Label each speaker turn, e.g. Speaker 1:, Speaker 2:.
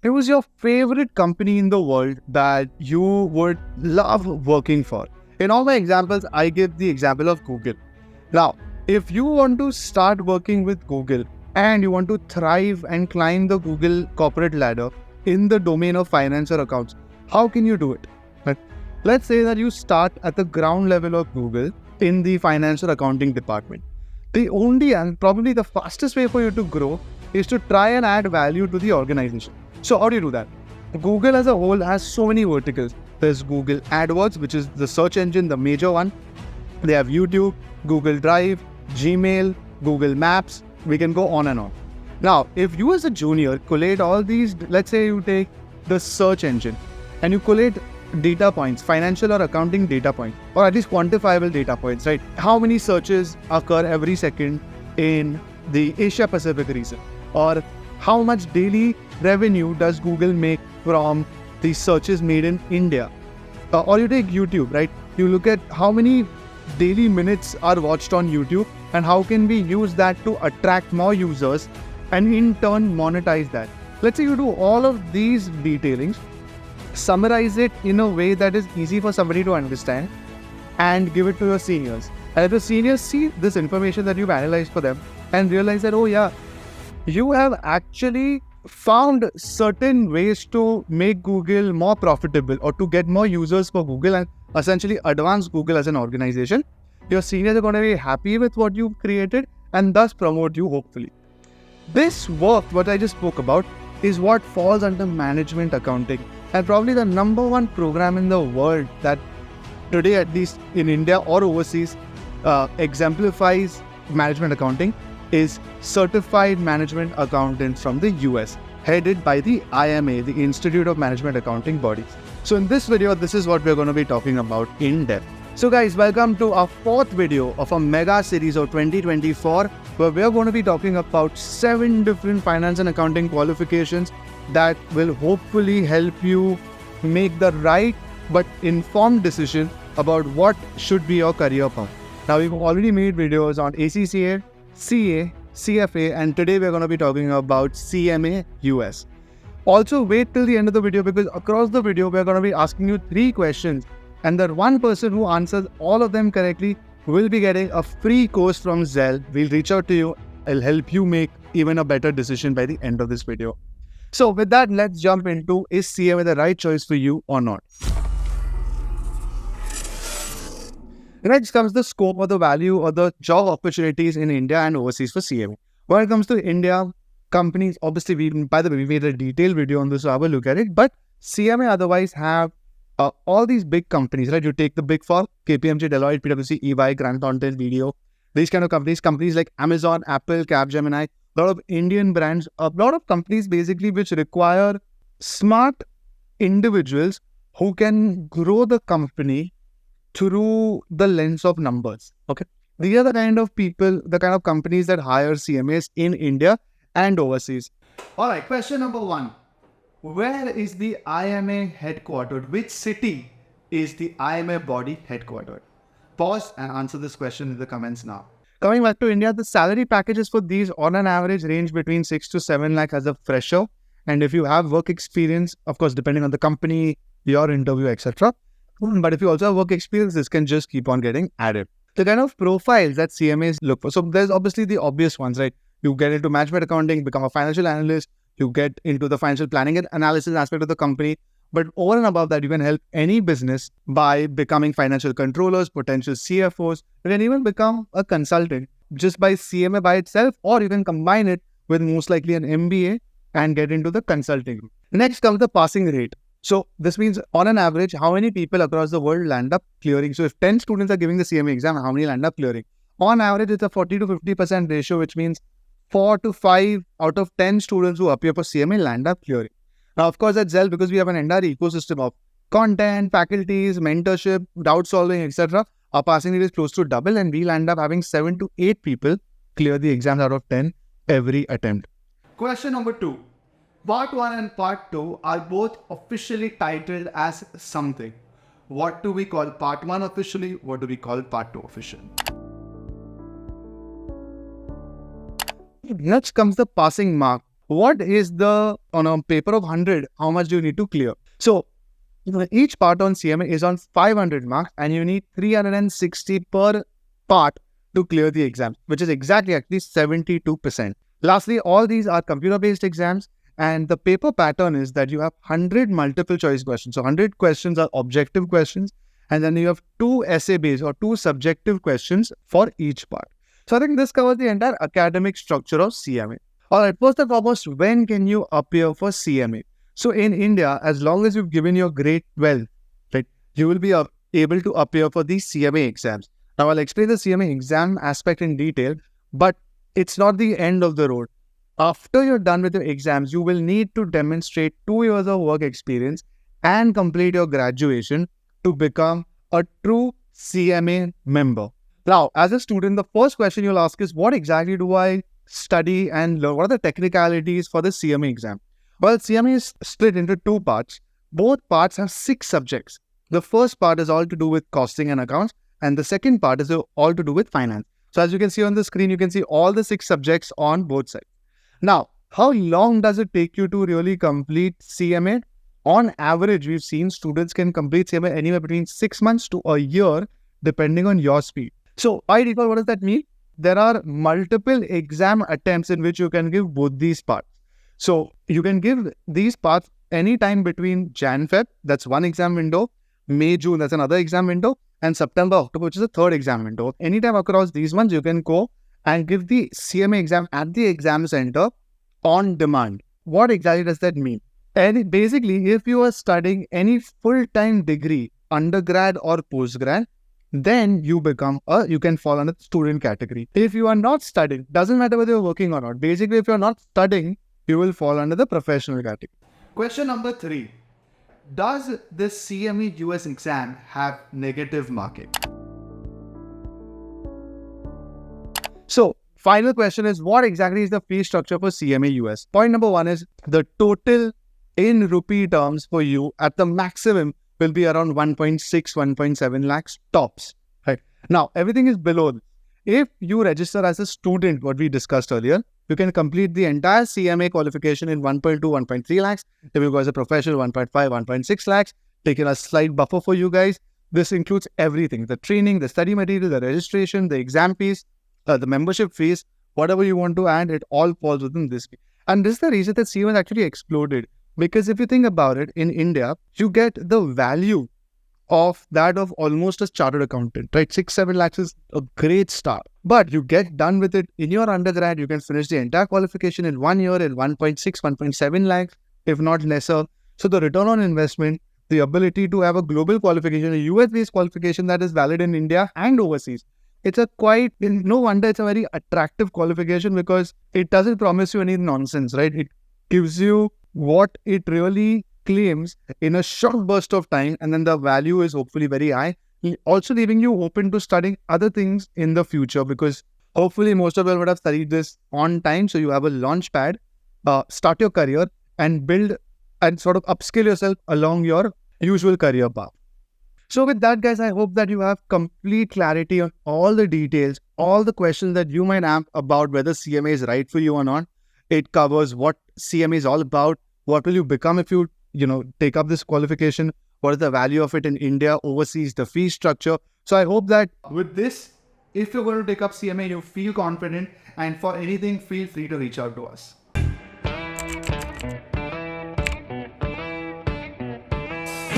Speaker 1: It was your favorite company in the world that you would love working for. In all my examples, I give the example of Google. Now, if you want to start working with Google and you want to thrive and climb the Google corporate ladder in the domain of finance or accounts, how can you do it? Right? Let's say that you start at the ground level of Google in the finance or accounting department. The only and probably the fastest way for you to grow is to try and add value to the organization. So how do you do that? Google as a whole has so many verticals. There's Google AdWords, which is the search engine, the major one. They have YouTube, Google Drive, Gmail, Google Maps. We can go on and on. Now, if you as a junior collate all these, let's say you take the search engine and you collate data points, financial or accounting data points, or at least quantifiable data points, right? How many searches occur every second in the Asia Pacific region? Or how much daily revenue does Google make from the searches made in India? Or you take YouTube, right? You look at how many daily minutes are watched on YouTube and how can we use that to attract more users and in turn monetize that. Let's say you do all of these detailings, summarize it in a way that is easy for somebody to understand and give it to your seniors. And if the seniors see this information that you've analyzed for them and realize that, oh yeah, you have actually found certain ways to make Google more profitable or to get more users for Google and essentially advance Google as an organization, your seniors are going to be happy with what you've created and thus promote you hopefully. This work, what I just spoke about, is what falls under management accounting and probably the number one program in the world that today, at least in India or overseas, exemplifies management accounting is Certified Management Accountants from the US, headed by the IMA, the Institute of Management Accounting Bodies. So in this video, this is what we're going to be talking about in depth. So guys, welcome to our fourth video of a mega series of 2024, where we're going to be talking about 7 different finance and accounting qualifications that will hopefully help you make the right but informed decision about what should be your career path. Now, we've already made videos on ACCA, CA, CFA, and today we're going to be talking about CMA US. Also, wait till the end of the video because across the video, we're going to be asking you 3 questions, and the one person who answers all of them correctly will be getting a free course from Zell. We'll reach out to you. I'll help you make even a better decision by the end of this video. So with that, let's jump into, is CMA the right choice for you or not? Next comes the scope or the value or the job opportunities in India and overseas for CMA. When it comes to India, companies, obviously, we made a detailed video on this, so have a look at it. But CMA otherwise have all these big companies, right? You take the big four, KPMG, Deloitte, PwC, EY, Grant Thornton, BDO, these kind of companies like Amazon, Apple, Capgemini, a lot of Indian brands, a lot of companies basically which require smart individuals who can grow the company through the lens of numbers. Okay. These are the kind of people, the kind of companies that hire CMAs in India and overseas. All right. Question number 1. Where is the IMA headquartered? Which city is the IMA body headquartered? Pause and answer this question in the comments now. Coming back to India, the salary packages for these on an average range between 6 to 7 lakh as a fresher. And if you have work experience, of course, depending on the company, your interview, etc. But if you also have work experience, this can just keep on getting added. The kind of profiles that CMAs look for. So there's obviously the obvious ones, right? You get into management accounting, become a financial analyst, you get into the financial planning and analysis aspect of the company. But over and above that, you can help any business by becoming financial controllers, potential CFOs. You can even become a consultant just by CMA by itself, or you can combine it with most likely an MBA and get into the consulting. Next comes the passing rate. So this means on an average, how many people across the world land up clearing? So if 10 students are giving the CMA exam, how many land up clearing? On average, it's a 40 to 50% ratio, which means 4 to 5 out of 10 students who appear for CMA land up clearing. Now, of course, at Zell, because we have an entire ecosystem of content, faculties, mentorship, doubt solving, etc., our passing rate is close to double, and we'll end up having 7 to 8 people clear the exams out of 10 every attempt. Question number 2. Part 1 and Part 2 are both officially titled as something. What do we call Part 1 officially? What do we call Part 2 officially? Next comes the passing mark. what is on a paper of 100, how much do you need to clear? So each part on CMA is on 500 marks and you need 360 per part to clear the exam, which is exactly actually 72%. Lastly, all these are computer-based exams, and the paper pattern is that you have 100 multiple choice questions. So 100 questions are objective questions, and then you have 2 essay-based or 2 subjective questions for each part. So I think this covers the entire academic structure of CMA. All right, first and foremost, when can you appear for CMA? So in India, as long as you've given your grade 12, right, you will be able to appear for these CMA exams. Now, I'll explain the CMA exam aspect in detail, but it's not the end of the road. After you're done with your exams, you will need to demonstrate 2 years of work experience and complete your graduation to become a true CMA member. Now, as a student, the first question you'll ask is, what exactly do I study and learn? What are the technicalities for the CMA exam? Well, CMA is split into 2 parts. Both parts have 6 subjects. The first part is all to do with costing and accounts, and the second part is all to do with finance. So as you can see on the screen, you can see all the 6 subjects on both sides. Now, how long does it take you to really complete CMA? On average, we've seen students can complete CMA anywhere between 6 months to a year, depending on your speed. So by default, what does that mean? There are multiple exam attempts in which you can give both these parts. So you can give these parts anytime between Jan-Feb, that's one exam window, May-June, that's another exam window, and September-October, which is a third exam window. Anytime across these months, you can go and give the CMA exam at the exam center on demand. What exactly does that mean? And basically, if you are studying any full-time degree, undergrad or postgrad, then you can fall under the student category. If you are not studying, doesn't matter whether you're working or not. Basically, if you're not studying, you will fall under the professional category. Question number 3. Does this CME US exam have negative marking? So, final question is, what exactly is the fee structure for CMA US? Point number 1 is the total in rupee terms for you at the maximum will be around 1.6, 1.7 lakhs tops. Right? Now, everything is below this. If you register as a student, what we discussed earlier, you can complete the entire CMA qualification in 1.2, 1.3 lakhs. If you go as a professional, 1.5, 1.6 lakhs. Taking a slight buffer for you guys. This includes everything: the training, the study material, the registration, the exam fees, the membership fees, whatever you want to add, it all falls within this fee. And this is the reason that CMA has actually exploded. Because if you think about it, in India, you get the value of that of almost a chartered accountant, right? 6-7 lakhs is a great start. But you get done with it in your undergrad, you can finish the entire qualification in 1 year in 1.6, 1.7 lakhs, if not lesser. So the return on investment, the ability to have a global qualification, a US-based qualification that is valid in India and overseas, no wonder it's a very attractive qualification, because it doesn't promise you any nonsense, right? It gives you what it really claims in a short burst of time, and then the value is hopefully very high, also leaving you open to studying other things in the future, because hopefully most of you would have studied this on time, so you have a launch pad, start your career and build and sort of upskill yourself along your usual career path. So with that, guys, I hope that you have complete clarity on all the details, all the questions that you might have about whether CMA is right for you or not. It covers what CMA is all about, what will you become if you take up this qualification, what is the value of it in India, overseas, the fee structure. So I hope that with this, if you're going to take up CMA, you feel confident, and for anything, feel free to reach out to us.